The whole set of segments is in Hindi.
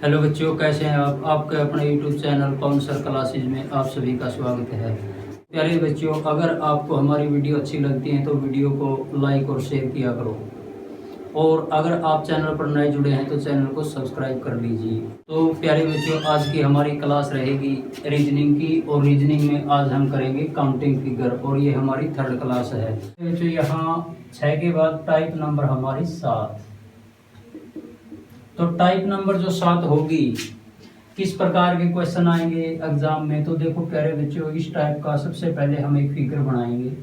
हेलो बच्चों, कैसे हैं आप? आपके अपने यूट्यूब चैनल कौन सर क्लासेज में आप सभी का स्वागत है। प्यारे बच्चों, अगर आपको हमारी वीडियो अच्छी लगती है तो वीडियो को लाइक और शेयर किया करो, और अगर आप चैनल पर नए जुड़े हैं तो चैनल को सब्सक्राइब कर लीजिए। तो प्यारे बच्चों, आज की हमारी क्लास रहेगी रीजनिंग की, और रीजनिंग में आज हम करेंगे काउंटिंग फिगर, और ये हमारी थर्ड क्लास है। बच्चों, यहाँ 6 के बाद टाइप नंबर हमारी 7। तो टाइप नंबर जो 7 होगी, किस प्रकार के क्वेश्चन आएंगे एग्जाम में? तो देखो प्यारे बच्चों, इस टाइप का सबसे पहले हम एक फिगर बनाएंगे।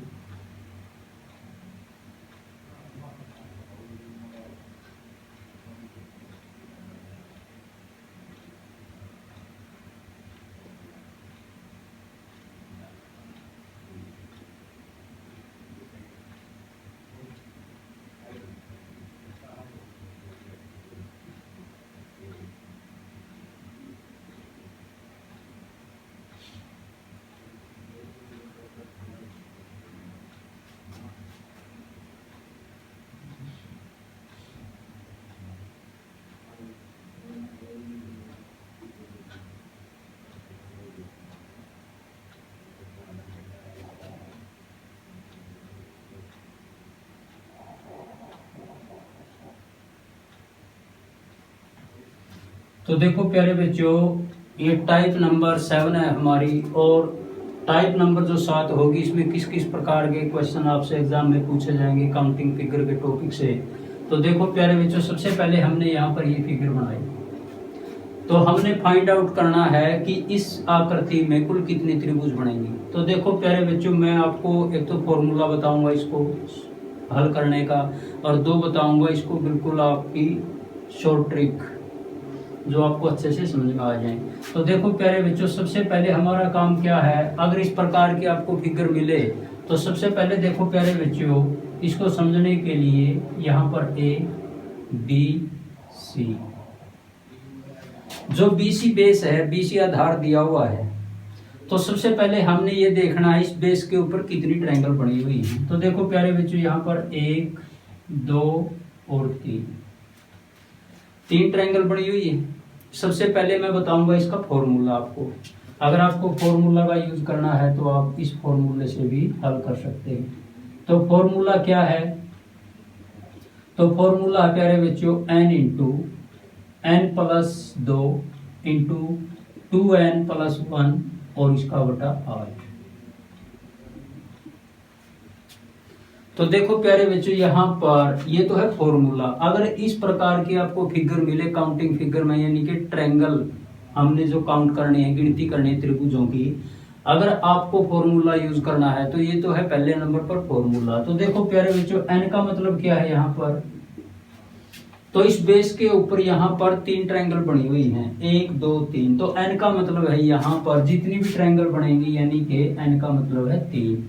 तो देखो प्यारे बच्चों, ये टाइप नंबर 7 है हमारी, और टाइप नंबर जो 7 होगी इसमें किस किस प्रकार के क्वेश्चन आपसे एग्जाम में पूछे जाएंगे काउंटिंग फिगर के टॉपिक से। तो देखो प्यारे बच्चों, सबसे पहले हमने यहाँ पर ये फिगर बनाई। तो हमने फाइंड आउट करना है कि इस आकृति में कुल कितनी त्रिभुज बनेंगी। तो देखो प्यारे बच्चों, मैं आपको एक तो फॉर्मूला बताऊंगा इसको हल करने का, और 2 बताऊंगा इसको बिल्कुल आपकी शॉर्ट ट्रिक, जो आपको अच्छे से समझ में आ जाए। तो देखो प्यारे बच्चों, सबसे पहले हमारा काम क्या है, अगर इस प्रकार की आपको फिगर मिले तो सबसे पहले देखो प्यारे बच्चों, इसको समझने के लिए यहाँ पर ए बी सी, जो बीसी बेस है, बीसी आधार दिया हुआ है, तो सबसे पहले हमने ये देखना है इस बेस के ऊपर कितनी ट्रायंगल बनी हुई है। तो देखो प्यारे बच्चों, यहाँ पर 1 2 और 3 ट्रायंगल बनी हुई है। सबसे पहले मैं बताऊंगा इसका फॉर्मूला आपको। अगर आपको फॉर्मूला का यूज करना है तो आप इस फॉर्मूले से भी हल कर सकते हैं। तो फॉर्मूला क्या है? तो फॉर्मूला है प्यारे बच्चों n into n plus 2 into 2n plus 1 और इसका बटा 8। तो देखो प्यारे बच्चों, यहाँ पर ये तो है फॉर्मूला। अगर इस प्रकार की आपको फिगर मिले काउंटिंग फिगर में, यानी कि ट्रायंगल हमने जो काउंट करनी है, गिनती करनी है त्रिभुजों की, अगर आपको फॉर्मूला यूज करना है तो ये तो है पहले नंबर पर फॉर्मूला। तो देखो प्यारे बच्चों, n का मतलब क्या है यहाँ पर? तो इस बेस के ऊपर यहाँ पर 3 ट्रायंगल बनी हुई हैं, 1 2 3। तो n का मतलब है यहाँ पर जितनी भी ट्रायंगल बनेंगी, यानी कि n का मतलब है 3।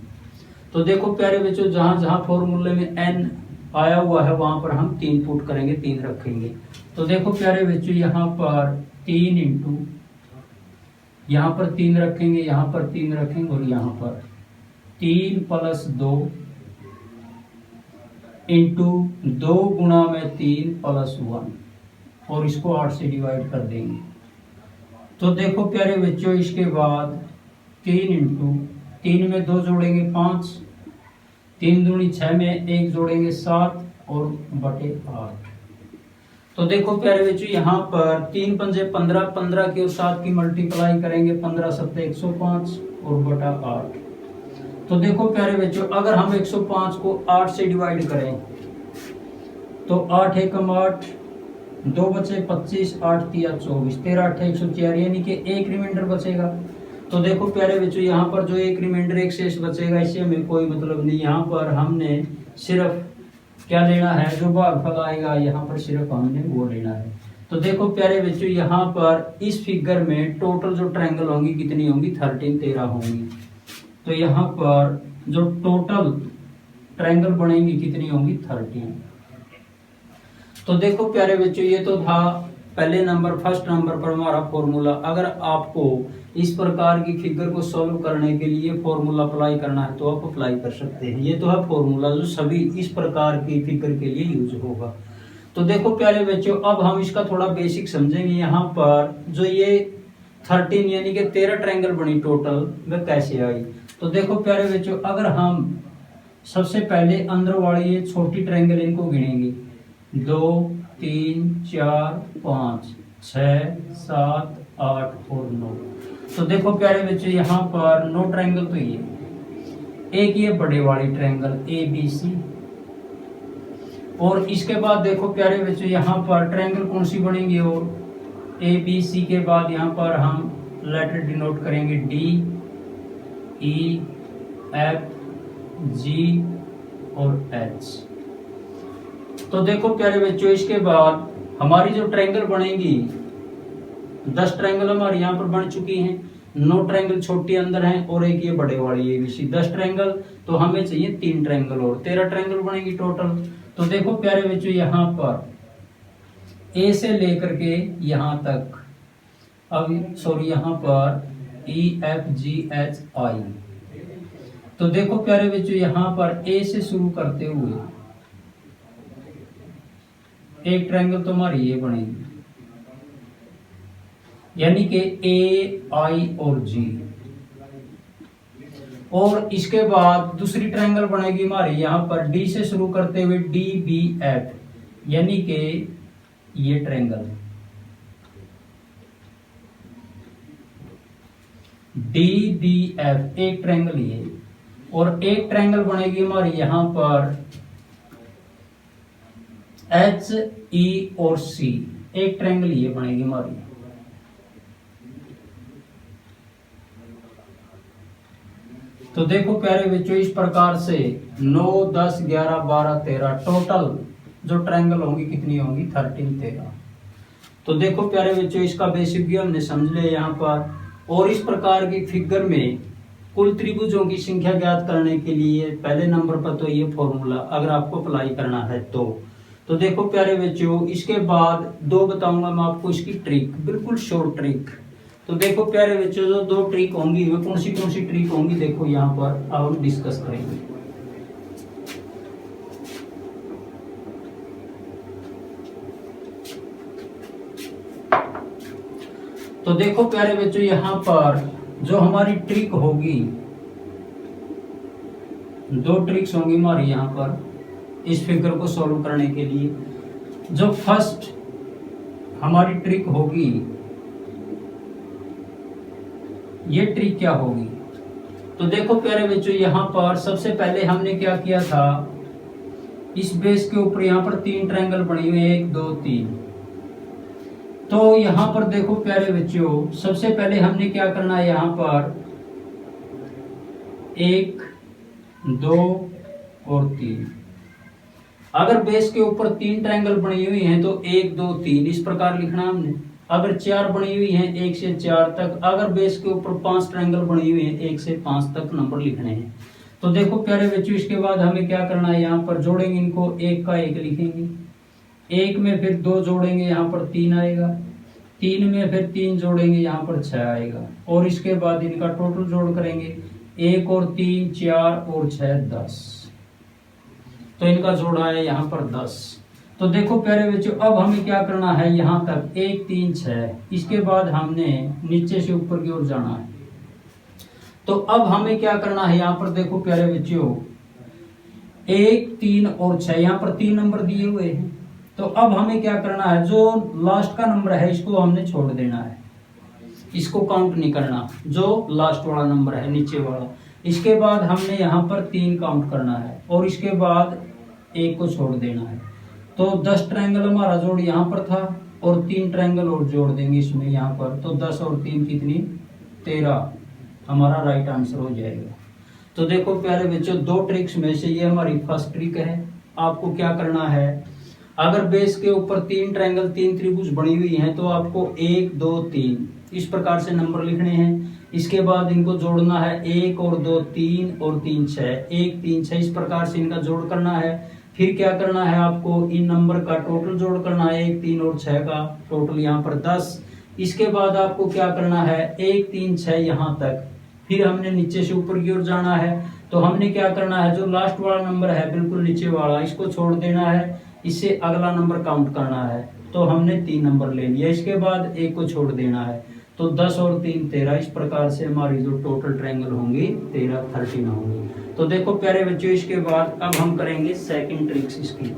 तो देखो प्यारे बच्चों, जहां जहां फॉर्मूले में n आया हुआ है वहां पर हम 3 पुट करेंगे, 3 रखेंगे। तो देखो प्यारे बच्चों, यहाँ पर 3 इंटू, यहाँ पर 3 रखेंगे, यहाँ पर 3 रखेंगे, और यहाँ पर 3 प्लस 2 इंटू 2 गुणा में 3 प्लस 1, और इसको 8 से डिवाइड कर देंगे। तो देखो प्यारे बच्चों, इसके बाद 3 इंटू 3 में 2 जोड़ेंगे 5, 3 दूनी 6 में 1 जोड़ेंगे 7, और बटे 8। तो देखो प्यारे बच्चों, यहाँ पर 3 पंजे 15, 15 की और 7 की मल्टीप्लाई करेंगे, 15 सत्ते 105 और बटा 8। तो देखो प्यारे बच्चों, अगर हम 105 को 8 से डिवाइड करें तो 8 एकम 8, 2 बचे 25, 8 तिया 24, 13 8 104, यानी कि एक रिमाइंडर बचेगा। तो देखो प्यारे बच्चों, यहाँ पर जो एक रिमाइंडर एक शेष बचेगा, इससे हमें कोई मतलब नहीं। यहाँ पर हमने सिर्फ क्या लेना है, जो भागफल आएगा यहाँ पर सिर्फ हमने वो लेना है। तो देखो प्यारे बच्चों, यहाँ पर इस फिगर में टोटल जो ट्रायंगल होंगी कितनी होंगी? 13 होंगी। तो यहाँ पर जो टोटल ट्रायंगल बनेंगी कितनी होंगी? 13। तो देखो प्यारे बच्चों, ये तो था पहले नंबर, फर्स्ट नंबर पर हमारा फॉर्मूला। अगर आपको इस प्रकार की फिगर को सॉल्व करने के लिए फॉर्मूला अप्लाई करना है तो आप अप्लाई कर सकते हैं। ये तो है फॉर्मूला जो सभी इस प्रकार की फिगर के लिए यूज होगा। तो देखो प्यारे बच्चों, अब हम इसका थोड़ा बेसिक समझेंगे। यहाँ पर जो ये 13 यानी कि 13 ट्रायंगल बनी टोटल, वह कैसे आई। तो देखो प्यारे बच्चों, अगर हम सबसे पहले अंदर वाली ये छोटी ट्रायंगल इनको गिनेंगे, 2 3 4 5 6 7 8 और 9। तो देखो प्यारे बच्चों, यहाँ पर 9 ट्रायंगल तो ये एक ये बड़े वाली ट्रायंगल ABC, और इसके बाद देखो प्यारे बच्चों, यहाँ पर ट्रायंगल कौन सी बनेगी, और ABC के बाद यहाँ पर हम लेटर डिनोट करेंगे D E F G और H। तो देखो प्यारे बच्चों, इसके बाद हमारी जो ट्रायंगल बनेगी, 10 ट्रायंगल हमारी यहाँ पर बन चुकी हैं, 9 ट्रायंगल छोटी अंदर हैं और एक ये बड़े वाली ABC, 10 ट्रायंगल। तो हमें चाहिए 3 ट्रायंगल और 13 ट्रायंगल बनेगी टोटल। तो देखो प्यारे बच्चों, यहाँ पर A से लेकर के यहाँ तक, अब सॉरी यहाँ पर E F G H I। तो देखो प्यारे बच्चों, यहाँ पर A से शुरू करते हुए एक ट्रायंगल तो हमारी ये बनेगी, यानी कि A I और G, और इसके बाद दूसरी ट्रायंगल बनेगी हमारी यहाँ पर D से शुरू करते हुए D B F, यानी कि ये ट्रायंगल D B F एक ट्रायंगल ये, और एक ट्रायंगल बनेगी हमारी यहाँ पर H E और C, एक ट्रायंगल ये बनेगी हमारी। तो देखो प्यारे बच्चों, इस प्रकार से 9 10 11 12 13 टोटल जो ट्रायंगल होंगी कितनी होंगी, 13 13। तो देखो प्यारे बच्चों, इसका बेसिक भी हमने समझ लिया यहाँ पर। और इस प्रकार की फिगर में कुल त्रिभुजों की संख्या ज्ञात करने के लिए पहले नंबर पर तो ये फॉर्मूला अगर आपको अप्लाई करना है तो देखो प्यारे बच्चों, इसके बाद 2 बताऊंगा मैं आपको इसकी ट्रिक, बिल्कुल शॉर्ट ट्रिक। तो देखो प्यारे बच्चों, जो 2 ट्रिक होंगी वे कौन सी ट्रिक होंगी, देखो यहाँ पर अब हम डिस्कस करेंगे। तो देखो प्यारे बच्चों, यहाँ पर जो हमारी ट्रिक होगी, 2 ट्रिक्स होंगी हमारी यहाँ पर इस फिगर को सॉल्व करने के लिए। जो फर्स्ट हमारी ट्रिक होगी, ये ट्रिक क्या होगी। तो देखो प्यारे बच्चों, यहाँ पर सबसे पहले हमने क्या किया था, इस बेस के ऊपर यहाँ पर 3 ट्रायंगल बनी हुई है, 1 2 3। तो यहाँ पर देखो प्यारे बच्चों, सबसे पहले हमने क्या करना है, यहाँ पर 1 2 और 3। अगर बेस के ऊपर 3 ट्रायंगल बनी हुई हैं तो 1 2 3 इस प्रकार लिखना हमने। अगर 4 बनी हुई हैं 1 से 4 तक, अगर बेस के ऊपर 5 ट्रायंगल बनी हुई हैं 1 से 5 तक नंबर लिखने हैं। तो देखो प्यारे बच्चों, इसके बाद हमें क्या करना है, यहाँ पर जोड़ेंगे इनको, 1 का 1 लिखेंगे, 1 में फिर 2 जोड़ेंगे, यहाँ पर 3 आएगा, 3 में फिर 3 जोड़ेंगे, यहाँ पर 6 आएगा, और इसके बाद इनका टोटल जोड़ करेंगे, 1 और 3 4 और 6 10। तो इनका जोड़ा है यहाँ पर 10। तो देखो प्यारे बच्चों, अब हमें क्या करना है, यहाँ तक 1 3 6, इसके बाद हमने नीचे से ऊपर की ओर जाना है। तो अब हमें क्या करना है, यहाँ पर देखो प्यारे बच्चों, 1 3 और 6, यहाँ पर 3 नंबर दिए हुए हैं। तो अब हमें क्या करना है, जो लास्ट का नंबर है इसको हमने छोड़ देना है, इसको काउंट नहीं करना, जो लास्ट वाला नंबर है नीचे वाला। इसके बाद हमने यहाँ पर 3 काउंट करना है, और इसके बाद 1 को छोड़ देना है। तो 10 ट्रायंगल हमारा जोड़ यहाँ पर था, और 3 ट्रायंगल और जोड़ देंगे इसमें यहाँ पर। तो 10 और 3 कितनी, 13 हमारा राइट आंसर हो जाएगा। तो देखो प्यारे बच्चों, 2 ट्रिक्स में से ये हमारी फर्स्ट ट्रिक है। आपको क्या करना है, अगर बेस के ऊपर 3 ट्रायंगल 3 त्रिभुज बनी हुई हैं तो आपको 1 2 3 इस प्रकार से नंबर लिखने हैं। इसके बाद इनको जोड़ना है, 1 और 2 3 और 3 6, 1 3 6 इस प्रकार से इनका जोड़ करना है। फिर क्या करना है, आपको इन नंबर का टोटल जोड़ करना है, 1 3 और 6 का टोटल यहाँ पर 10। इसके बाद आपको क्या करना है, 1 3 6 यहाँ तक, फिर हमने नीचे से ऊपर की ओर जाना है। तो हमने क्या करना है, जो लास्ट वाला नंबर है बिल्कुल नीचे वाला, इसको छोड़ देना है। इससे अगला नंबर काउंट करना है, तो हमने 3 नंबर ले लिया, इसके बाद एक को छोड़ देना है, तो 10 और 3 13। इस प्रकार से हमारी जो टोटल ट्रायंगल होंगी 13 होंगी। तो देखो प्यारे बच्चों, इसके बाद अब हम करेंगे सेकंड ट्रिक्स इसकी।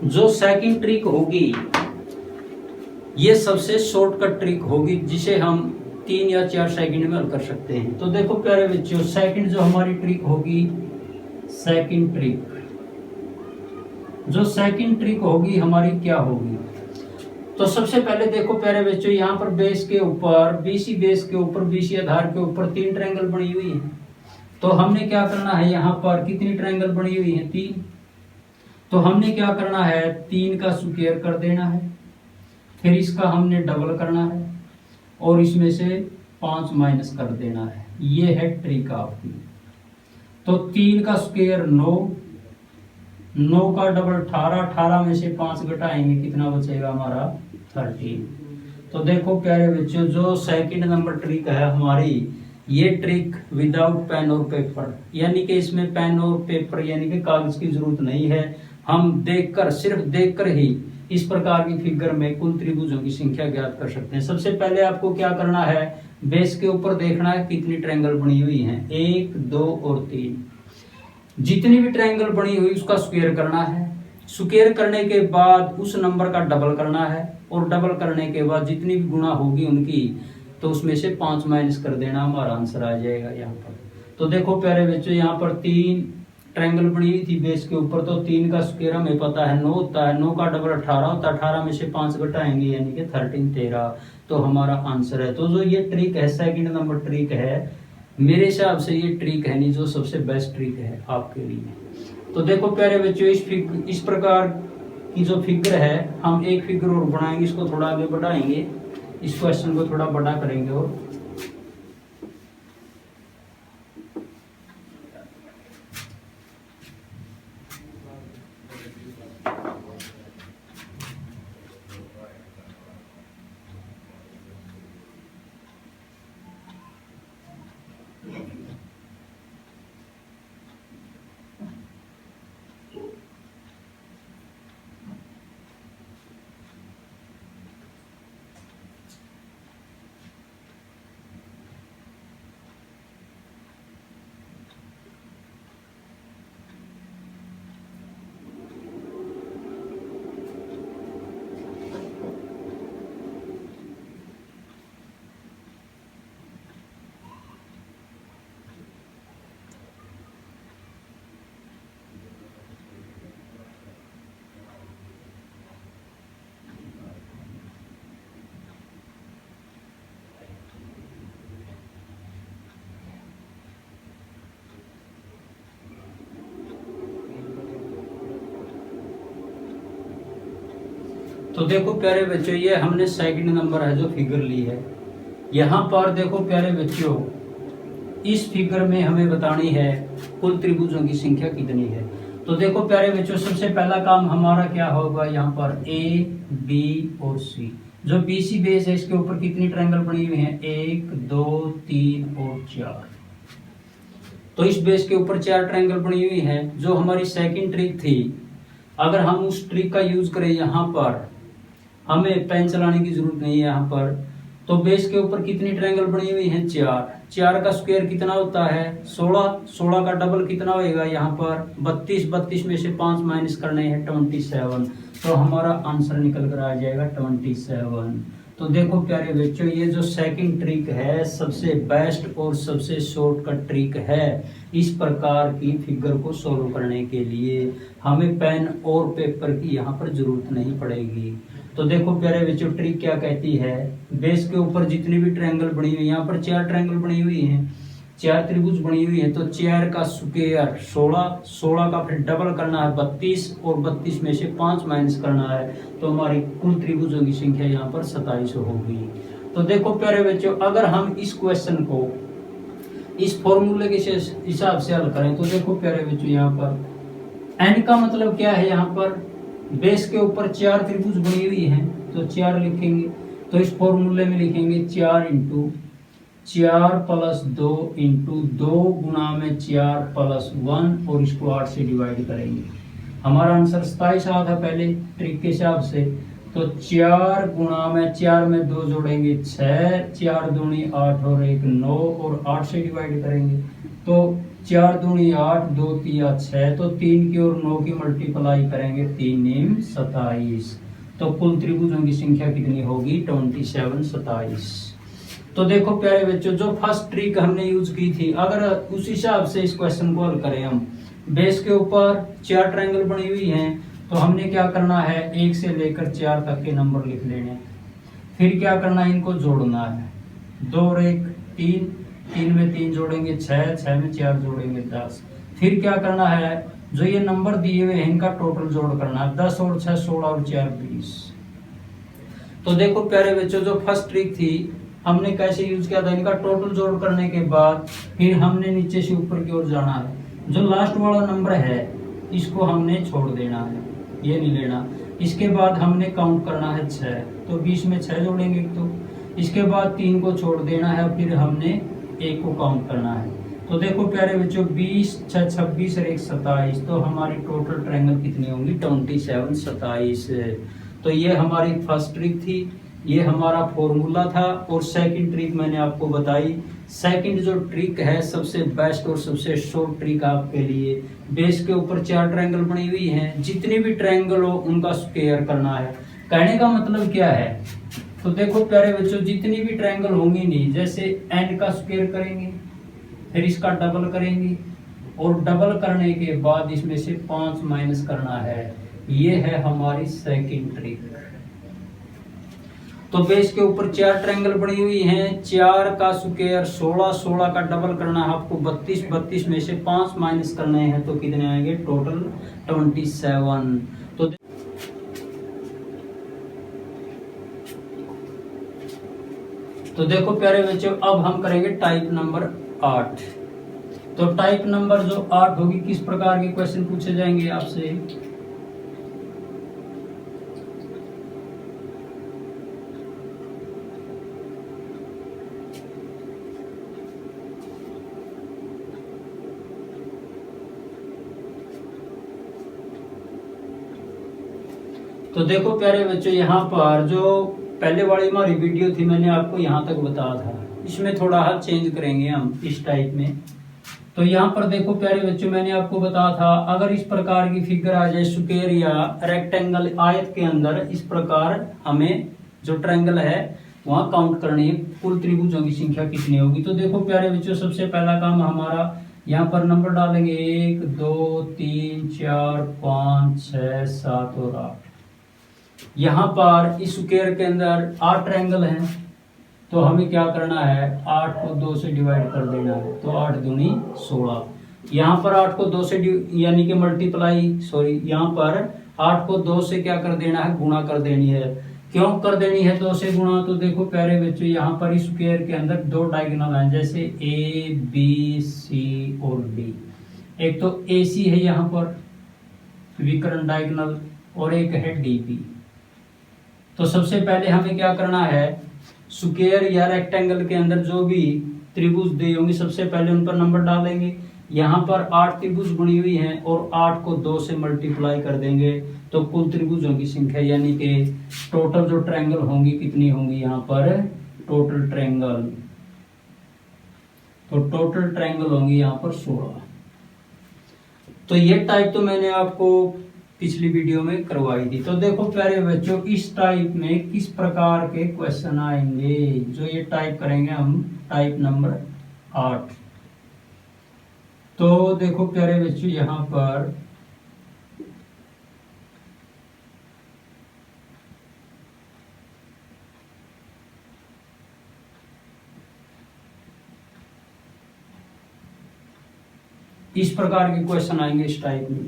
जो सेकंड ट्रिक होगी ये सबसे शॉर्टकट ट्रिक होगी, जिसे हम 3 या 4 सेकंड में हल कर सकते हैं। तो देखो प्यारे बच्चों, सेकंड जो हमारी ट्रिक होगी, सेकंड ट्रिक, जो सेकंड ट्रिक होगी हमारी क्या होगी, तो सबसे पहले देखो प्यारे बच्चों, यहाँ पर बेस के ऊपर बीसी, बेस के ऊपर बीसी आधार के ऊपर 3 ट्रायंगल बनी हुई है। तो हमने क्या करना है, यहाँ पर कितनी ट्रायंगल बनी हुई है, 3। तो हमने क्या करना है, 3 का स्क्वायर कर देना है, फिर इसका हमने डबल करना है और इसमें से 5 माइनस कर देना है। ये है ट्रिक आपकी। तो 3 का स्क्वायर 9, 9 का डबल 18, 18 में से 5 घटाएंगे, कितना बचेगा हमारा 13। तो देखो प्यारे बच्चों, जो सेकंड नंबर ट्रिक है हमारी, ये ट्रिक विदाउट पेन और पेपर, यानी कि इसमें पेन और पेपर यानी कि कागज की जरूरत नहीं है। हम देखकर, सिर्फ देखकर ही इस प्रकार की फिगर में कुल त्रिभुजों की संख्या ज्ञात कर सकते हैं। सबसे पहले आपको क्या करना है, बेस के ऊपर देखना है कितनी ट्रायंगल बनी हुई हैं, 1 2 और 3। जितनी भी ट्रायंगल बनी हुई उसका स्क्वायर करना है, स्क्वायर करने के बाद उस नंबर का डबल करना है, और डबल करने के बाद जितनी भी गुणा होगी उनकी, तो उसमें से 5 माइनस कर देना, हमारा आंसर आ जाएगा यहाँ पर। तो देखो प्यारे बच्चों, यहाँ पर 3 ट्रायंगल बनी हुई थी बेस के ऊपर, तो 3 का स्क्वायर हमें पता है 9 होता है, 9 का डबल 18 होता है, 18 में से 5 घटाएंगे यानी कि 13, तो हमारा आंसर है। तो जो ये ट्रिक है, सेकंड नंबर ट्रिक है, मेरे हिसाब से ये ट्रिक है नहीं जो सबसे बेस्ट ट्रिक है आपके लिए। तो देखो प्यारे बच्चों, इस प्रकार की जो फिगर है, हम एक फिगर और बनाएंगे, इसको थोड़ा आगे बढ़ाएंगे, इस क्वेश्चन को थोड़ा बड़ा करेंगे और तो देखो प्यारे बच्चों, ये हमने सेकंड नंबर है जो फिगर ली है। यहाँ पर देखो प्यारे बच्चों, इस फिगर में हमें बतानी है कुल त्रिभुजों की संख्या कितनी है। तो देखो प्यारे बच्चों, सबसे पहला काम हमारा क्या होगा, यहाँ पर ए बी और सी, जो बीसी बेस है इसके ऊपर कितनी ट्रायंगल बनी हुई है, 1 2 3 और 4। तो इस बेस के ऊपर 4 ट्रायंगल बनी हुई है। जो हमारी सेकंड ट्रिक थी, अगर हम उस ट्रिक का यूज करें, यहाँ पर हमें पेन चलाने की जरूरत नहीं है यहाँ पर। तो बेस के ऊपर कितनी ट्रायंगल बनी हुई है, 4। 4 का स्क्वायर कितना होता है, 16। 16 का डबल कितना होएगा यहाँ पर, 32। 32 में से 5 माइनस करने हैं, 27। तो हमारा आंसर निकल कर आ जाएगा 27। तो देखो प्यारे बच्चों, ये जो सेकंड ट्रिक है सबसे बेस्ट और सबसे शॉर्टकट ट्रिक है। इस प्रकार की फिगर को सोल्व करने के लिए हमें पेन और पेपर की यहाँ पर जरूरत नहीं पड़ेगी। तो देखो प्यारे बच्चों, ट्रिक क्या कहती है, बेस के ऊपर जितनी भी ट्रायंगल बनी हुई है, यहाँ पर 4 ट्रायंगल बनी हुई हैं, 4 त्रिभुज बनी हुई है, तो 4 का स्क्वायर 16, 16 का फिर डबल करना है 32, और 32 में से 5 माइनस करना है, तो हमारी कुल त्रिभुजों की संख्या यहाँ पर 27 होगी। तो देखो प्यारे बच्चों, अगर हम इस क्वेश्चन को इस फॉर्मूले के हिसाब से हल करें, तो देखो प्यारे बच्चों, यहाँ पर n का मतलब क्या है, यहाँ पर बेस के ऊपर 4 त्रिभुज बनी हुई हैं, तो 4 लिखेंगे। तो इस फॉर्मूले में लिखेंगे 4 इंटू 4 प्लस 2 इंटू 2 गुणा में 4 प्लस 1 और इसको 8 से डिवाइड करेंगे। हमारा आंसर 27 आया था पहले ट्रिक के हिसाब से। तो 4 गुणा में 4 में 2 जोड़ेंगे 6, 4 दूनी 8 और 1 9 और 8 से डिवाइड करेंगे। तो 4 दूनी 8, 2 तिया 6, तो 3 की और 9 की मल्टीप्लाई करेंगे 3 × 27। तो कुल त्रिभुजों की संख्या कितनी होगी 27 27। तो देखो प्यारे बच्चों, जो फर्स्ट ट्रिक हमने यूज की थी, अगर उस हिसाब से इस क्वेश्चन को हल करें हम, बेस के ऊपर 4 ट्रायंगल बनी हुई हैं, तो हमने क्या करना है 1 से लेकर 4 तक के नंबर लिख लेने। फिर क्या करना है, इनको जोड़ना है। 2 और 1 3, 3 में 3 जोड़ेंगे 6, 6 में 4 जोड़ेंगे 10। फिर क्या करना है, जो ये नंबर दिए हुए हैं इनका टोटल जोड़ करना है। 10 और 6 16 और 4 20। तो देखो प्यारे बच्चों, जो फर्स्ट ट्रिक थी हमने कैसे यूज किया था, इनका टोटल जोड़ करने के बाद फिर हमने नीचे से ऊपर की ओर जाना है। जो लास्ट वाला नंबर है इसको हमने छोड़ देना है, ये नहीं लेना। इसके बाद हमने काउंट करना है 6, तो 20 में 6 जोड़ेंगे तो। इसके बाद 3 को छोड़ देना है, फिर हमने 1 को काउंट करना है। तो देखो प्यारे बच्चों, 20 6 26 और 1 27, तो हमारी टोटल ट्रायंगल कितनी होंगी 27 27। तो ये हमारी फर्स्ट ट्रिक थी, ये हमारा फॉर्मूला था। और सेकंड ट्रिक मैंने आपको बताई। सेकंड जो ट्रिक है सबसे बेस्ट और सबसे शॉर्ट ट्रिक आपके लिए, बेस के ऊपर 4 ट्रायंगल बनी हुई हैं, जितने भी ट्रायंगल हो उनका स्क्वायर करना है। कहने का मतलब क्या है, तो देखो प्यारे बच्चों, जितनी भी ट्रायंगल होंगी नहीं, जैसे n का स्क्वायर करेंगे, फिर इसका डबल करेंगे, और डबल करने के बाद इसमें से 5 माइनस करना है। ये है हमारी सेकंड ट्रिक। तो बेस के ऊपर 4 ट्रायंगल बनी हुई हैं, 4 का स्क्वायर 16, 16 का डबल करना है आपको 32, 32 में से 5 माइनस करने हैं, तो कितने आएंगे टोटल 27। तो देखो प्यारे बच्चों, अब हम करेंगे टाइप नंबर 8। तो टाइप नंबर जो 8 होगी, किस प्रकार के क्वेश्चन पूछे जाएंगे आपसे। तो देखो प्यारे बच्चों, यहाँ पर जो पहले वाली हमारी वीडियो थी मैंने आपको यहाँ तक बताया था, इसमें थोड़ा हल चेंज करेंगे हम इस टाइप में। तो यहाँ पर देखो प्यारे बच्चों, मैंने आपको बताया था अगर इस प्रकार की फिगर आ जाए स्क्वायर या रेक्टेंगल आयत के अंदर, इस प्रकार हमें जो ट्रायंगल है वहां काउंट करनी है कुल त्रिभुजों की संख्या कितनी होगी। तो देखो प्यारे बच्चों, सबसे पहला काम हमारा यहाँ पर नंबर डालेंगे 1 2 3 4 5 6 7 और 8। यहाँ पर इस स्क्वायर के अंदर 8 ट्रायंगल हैं, तो हमें क्या करना है 8 को 2 से डिवाइड कर देना है, तो 8 दूनी 16। यहाँ पर 8 को 2 से यानी कि मल्टीप्लाई, सॉरी, यहाँ पर 8 को 2 से क्या कर देना है गुणा कर देनी है। क्यों कर देनी है 2 से गुणा, तो देखो प्यारे बच्चों, यहाँ पर इस स्क्वायर के अंदर 2 डायगोनल हैं, जैसे ए बी सी और डी। एक तो ए सी है यहाँ पर विकर्ण डायगोनल, और एक है डी बी। तो सबसे पहले हमें क्या करना है, स्क्वायर या रेक्टेंगल के अंदर जो भी त्रिभुज दिए होंगे सबसे पहले उन पर नंबर डालेंगे। यहाँ पर 8 त्रिभुज बनी हुई हैं और 8 को 2 से मल्टीप्लाई कर देंगे, तो कुल त्रिभुजों की संख्या यानी कि टोटल जो ट्रायंगल होंगी कितनी होंगी यहाँ पर टोटल ट्रायंगल, तो टोटल ट्रायंगल होंगी यहाँ पर 16। तो ये टाइप तो मैंने आपको पिछली वीडियो में करवाई थी। तो देखो प्यारे बच्चों, इस टाइप में किस प्रकार के क्वेश्चन आएंगे, जो ये टाइप करेंगे हम टाइप नंबर 8। तो देखो प्यारे बच्चों, यहाँ पर इस प्रकार के क्वेश्चन आएंगे इस टाइप में।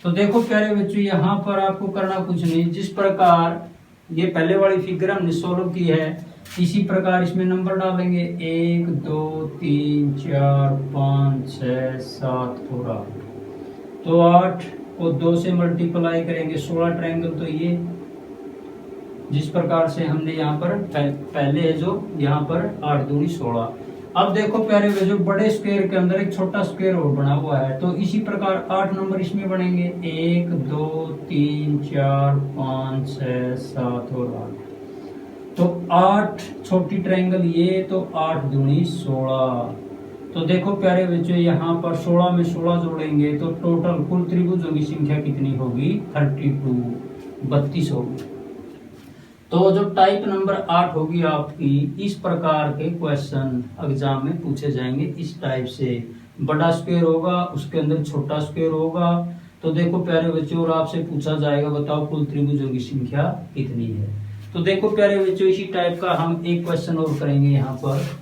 तो देखो प्यारे बच्चों, यहाँ पर आपको करना कुछ नहीं, जिस प्रकार ये पहले वाली फिगर हमने सोल्व की है इसी प्रकार इसमें नंबर डालेंगे 1 2 3 4 5 6 7 और 8। तो 8 को 2 से मल्टीप्लाई करेंगे 16 ट्रायंगल, तो ये जिस प्रकार से हमने यहाँ पर पहले है जो यहाँ पर 8 दूनी 16, अब देखो प्यारे बच्चों, बड़े स्क्वायर के अंदर एक छोटा स्क्वायर और बना हुआ है, तो इसी प्रकार 8 नंबर इसमें बनेंगे। 1 2 3 4 5 6 7 और 8। तो 8 छोटी ट्रायंगल ये, तो 8 दूनी 16। तो देखो प्यारे बच्चों, यहाँ पर 16 में 16 जोड़ेंगे तो टोटल कुल त्रिभुजों की संख्या कितनी होगी? 32, 32 होगी। तो जो टाइप नंबर 8 होगी आपकी, इस प्रकार के क्वेश्चन एग्जाम में पूछे जाएंगे। इस टाइप से बड़ा स्क्वायर होगा, उसके अंदर छोटा स्क्वायर होगा। तो देखो प्यारे बच्चों, और आपसे पूछा जाएगा बताओ कुल त्रिभुजों की संख्या कितनी है। तो देखो प्यारे बच्चों, इसी टाइप का हम एक क्वेश्चन और करेंगे यहाँ पर।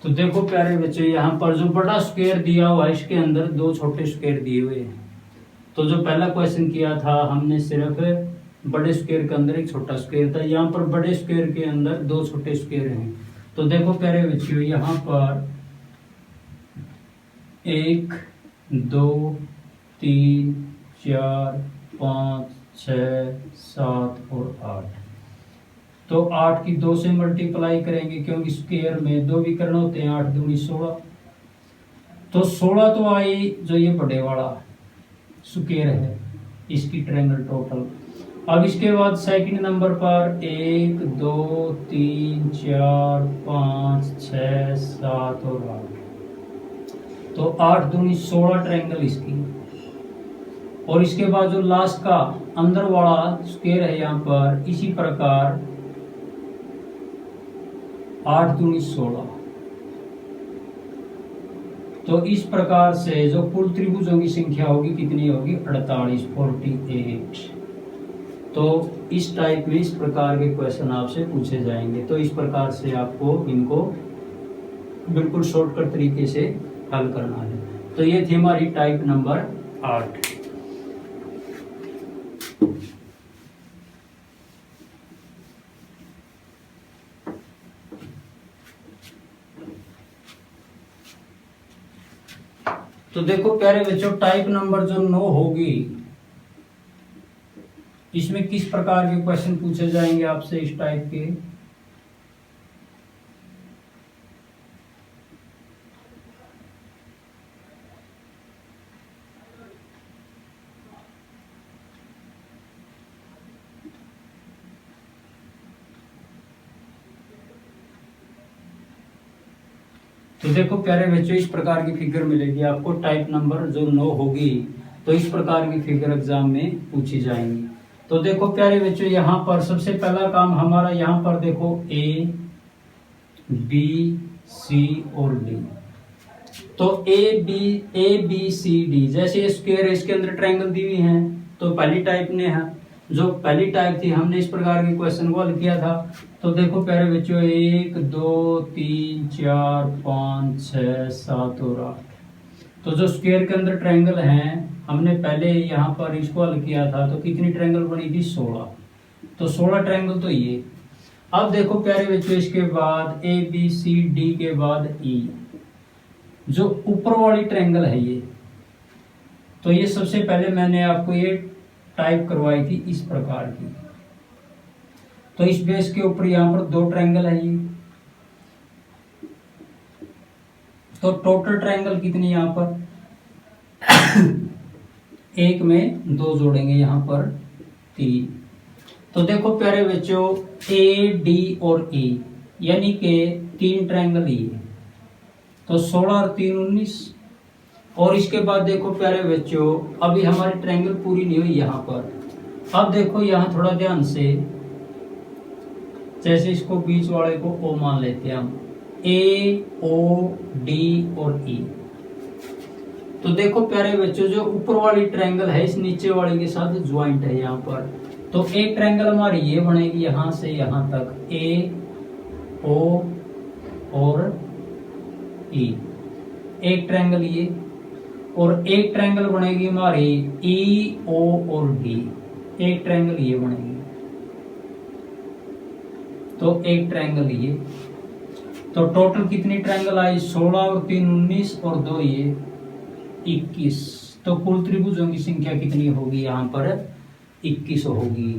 तो देखो प्यारे बच्चों, यहाँ पर जो बड़ा स्क्वायर दिया हुआ है, इसके अंदर दो छोटे स्क्वायर दिए हुए हैं। तो जो पहला क्वेश्चन किया था हमने, सिर्फ बड़े स्क्वायर के अंदर एक छोटा स्क्वायर था। यहाँ पर बड़े स्क्वायर के अंदर दो छोटे स्क्वायर हैं। तो देखो प्यारे बच्चों, यहाँ पर 1 2 3 4 5 6 7 और 8। तो 8 की 2 से मल्टीप्लाई करेंगे, क्योंकि स्क्वायर में 2 विकर्ण होते हैं। 8 दूनी 16। तो 16 तो आई जो ये बड़े वाला स्क्वायर है, इसकी ट्रायंगल टोटल। अब इसके बाद सेकंड नंबर पर 1 2 3 4 5 6 7 और 8। तो 8 दूनी 16 ट्रायंगल इसकी। और इसके बाद जो लास्ट का अंदर वाला स्क्वायर है यहाँ पर, इसी प्रकार 8 दूनी 16। तो इस प्रकार से जो कुल त्रिभुजों की संख्या होगी कितनी होगी? 48, 48। तो इस टाइप में इस प्रकार के क्वेश्चन आपसे पूछे जाएंगे। तो इस प्रकार से आपको इनको बिल्कुल शॉर्टकट तरीके से हल करना है। तो ये थी हमारी टाइप नंबर 8। तो देखो प्यारे बच्चों, टाइप नंबर जो 9 होगी, इसमें किस प्रकार के क्वेश्चन पूछे जाएंगे आपसे इस टाइप के? तो देखो प्यारे बच्चों, इस प्रकार की फिगर मिलेगी आपको। टाइप नंबर जो 9 होगी, तो इस प्रकार की फिगर एग्जाम में पूछी जाएंगी। तो देखो प्यारे बच्चों, यहाँ पर सबसे पहला काम हमारा, यहाँ पर देखो A B C और D। तो A B C D जैसे स्क्वायर है, इसके अंदर ट्रायंगल दी हुई हैं। तो पहली टाइप ने है, जो पहली टाइप थी, हमने इस प्रकार के क्वेश्चन को हल किया था। तो देखो प्यारे बच्चों, 1 2 3 4 5 6 7 और 8। तो जो स्क्वायर के अंदर ट्रायंगल हैं, हमने पहले यहाँ पर इसको हल किया था। तो कितनी ट्रायंगल बनी थी? 16। तो 16 ट्रायंगल तो ये। अब देखो प्यारे बच्चों, इसके बाद A B C D के बाद E, जो ऊपर वाली ट्रायंगल है ये। तो ये सबसे पहले मैंने आपको ये टाइप करवाई थी इस प्रकार की। तो इस बेस के ऊपर यहाँ पर 2 ट्रायंगल है ये। तो टोटल ट्रायंगल कितनी यहाँ पर? एक में 2 जोड़ेंगे, यहाँ पर 3। तो देखो प्यारे बच्चों, A D और E यानी के 3 ट्रायंगल ये। तो 16 और 3 19। और इसके बाद देखो प्यारे बच्चों, अभी हमारी ट्रायंगल पूरी नहीं हुई यहाँ पर। अब देखो यहाँ थोड़ा ध्यान से, जैसे इसको बीच वाले को ओ मान लेते हैं हम, ए ओ डी और ई। तो देखो प्यारे बच्चों, जो ऊपर वाली ट्रायंगल है इस नीचे वाली के साथ ज्वाइंट है यहाँ पर, तो एक ट्रायंगल हमारी ये बनेगी यहां से यहां तक, ए ओ और ई, एक ट्रायंगल ये, और एक ट्रायंगल बनेगी हमारी ई ओ और डी, एक ट्रायंगल ये बनेगी, तो एक ट्रायंगल ये। तो टोटल कितनी ट्रायंगल आई, 16 और 3 19 और 2 ये 21। तो कुल त्रिभुजों की संख्या कितनी होगी यहाँ पर, 21 होगी।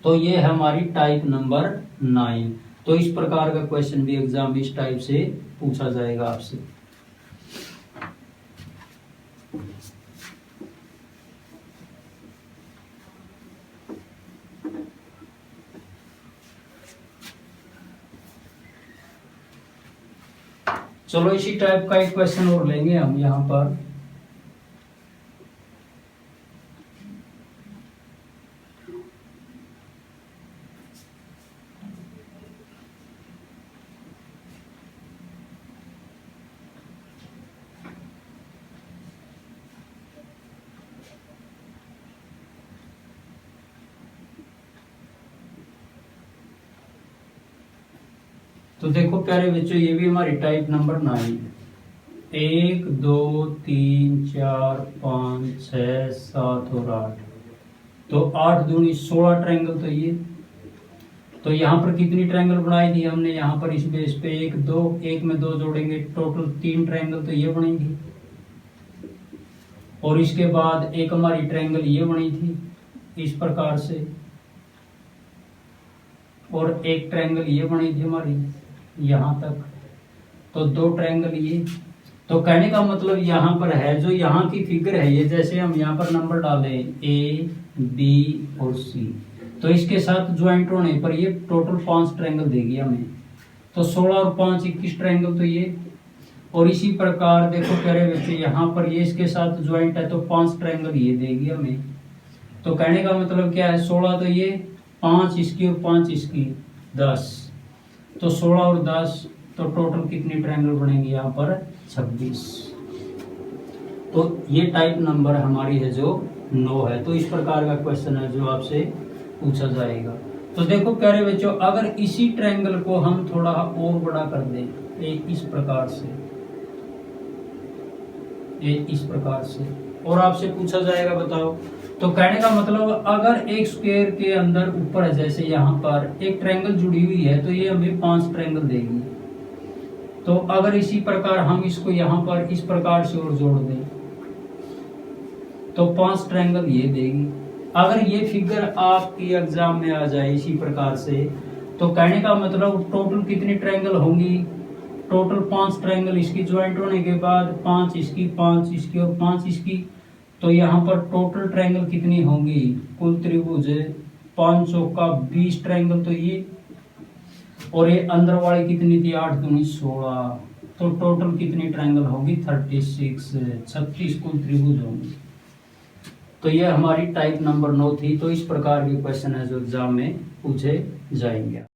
तो ये है हमारी टाइप नंबर 9। तो इस प्रकार का क्वेश्चन भी एग्जाम इस टाइप से पूछा जाएगा आपसे। चलो इसी टाइप का एक क्वेश्चन और लेंगे हम यहाँ पर। तो देखो प्यारे बच्चों, ये भी हमारी टाइप नंबर 9। 1 2 3 4 5 6 7 और 8, तो 8 दूनी 16 ट्रायंगल। तो ये, तो यहाँ पर कितनी ट्रायंगल बनाई थी हमने, यहाँ पर इस बेस पे 1 2, एक में 2 जोड़ेंगे, टोटल 3 ट्रायंगल तो ये बनेंगी। और इसके बाद एक हमारी ट्रायंगल ये बनी थी इस प्रकार से, और एक ट्रायंगल ये बनी थी हमारी यहाँ तक, तो 2 ट्रायंगल ये। तो कहने का मतलब यहाँ पर है, जो यहाँ की फिगर है ये, जैसे हम यहाँ पर नंबर डालें ए बी और सी, तो इसके साथ ज्वाइंट होने पर ये टोटल 5 ट्रायंगल देगी हमें। तो 16 और 5 21 ट्रायंगल तो ये। और इसी प्रकार देखो प्यारे बच्चे, यहाँ पर ये इसके साथ ज्वाइंट है तो 5 ट्रायंगल ये देगी हमें। तो कहने का मतलब क्या है, 16 तो ये, 5 इसकी और 5 इसकी, 10। तो 16 और 10, तो टोटल कितनी ट्रायंगल बनेंगे यहाँ पर, 26। तो ये टाइप नंबर हमारी है जो 9 है। तो इस प्रकार का क्वेश्चन है जो आपसे पूछा जाएगा। तो देखो प्यारे बच्चों, अगर इसी ट्रायंगल को हम थोड़ा और बड़ा कर दें, इस प्रकार से, इस प्रकार से, और आपसे पूछा जाएगा बताओ। तो कहने का मतलब अगर एक स्क्वायर के अंदर ऊपर है, जैसे यहाँ पर एक ट्रायंगल जुड़ी हुई है, तो ये हमें 5 ट्रायंगल देगी। तो अगर इसी प्रकार हम इसको यहाँ पर इस प्रकार से और जोड़ दें, तो 5 ट्रायंगल ये देगी। अगर ये फिगर आपकी एग्जाम में आ जाए इसी प्रकार से, तो कहने का मतलब टोटल कितनी ट्रायंगल होंगी, टोटल 5 ट्रायंगल इसकी ज्वाइंट होने के बाद 5 इसकी, 5 इसकी और 5 इसकी। तो यहाँ पर टोटल ट्रायंगल कितनी होंगी, कुल त्रिभुज 5 चौका 20 ट्रायंगल तो ये, और ये अंदर वाली कितनी थी, 8 दूनी 16। तो टोटल कितनी ट्रायंगल होगी, 36 कुल त्रिभुज होंगे। तो ये हमारी टाइप नंबर 9 थी। तो इस प्रकार के क्वेश्चन है जो एग्जाम में पूछे जाएंगे।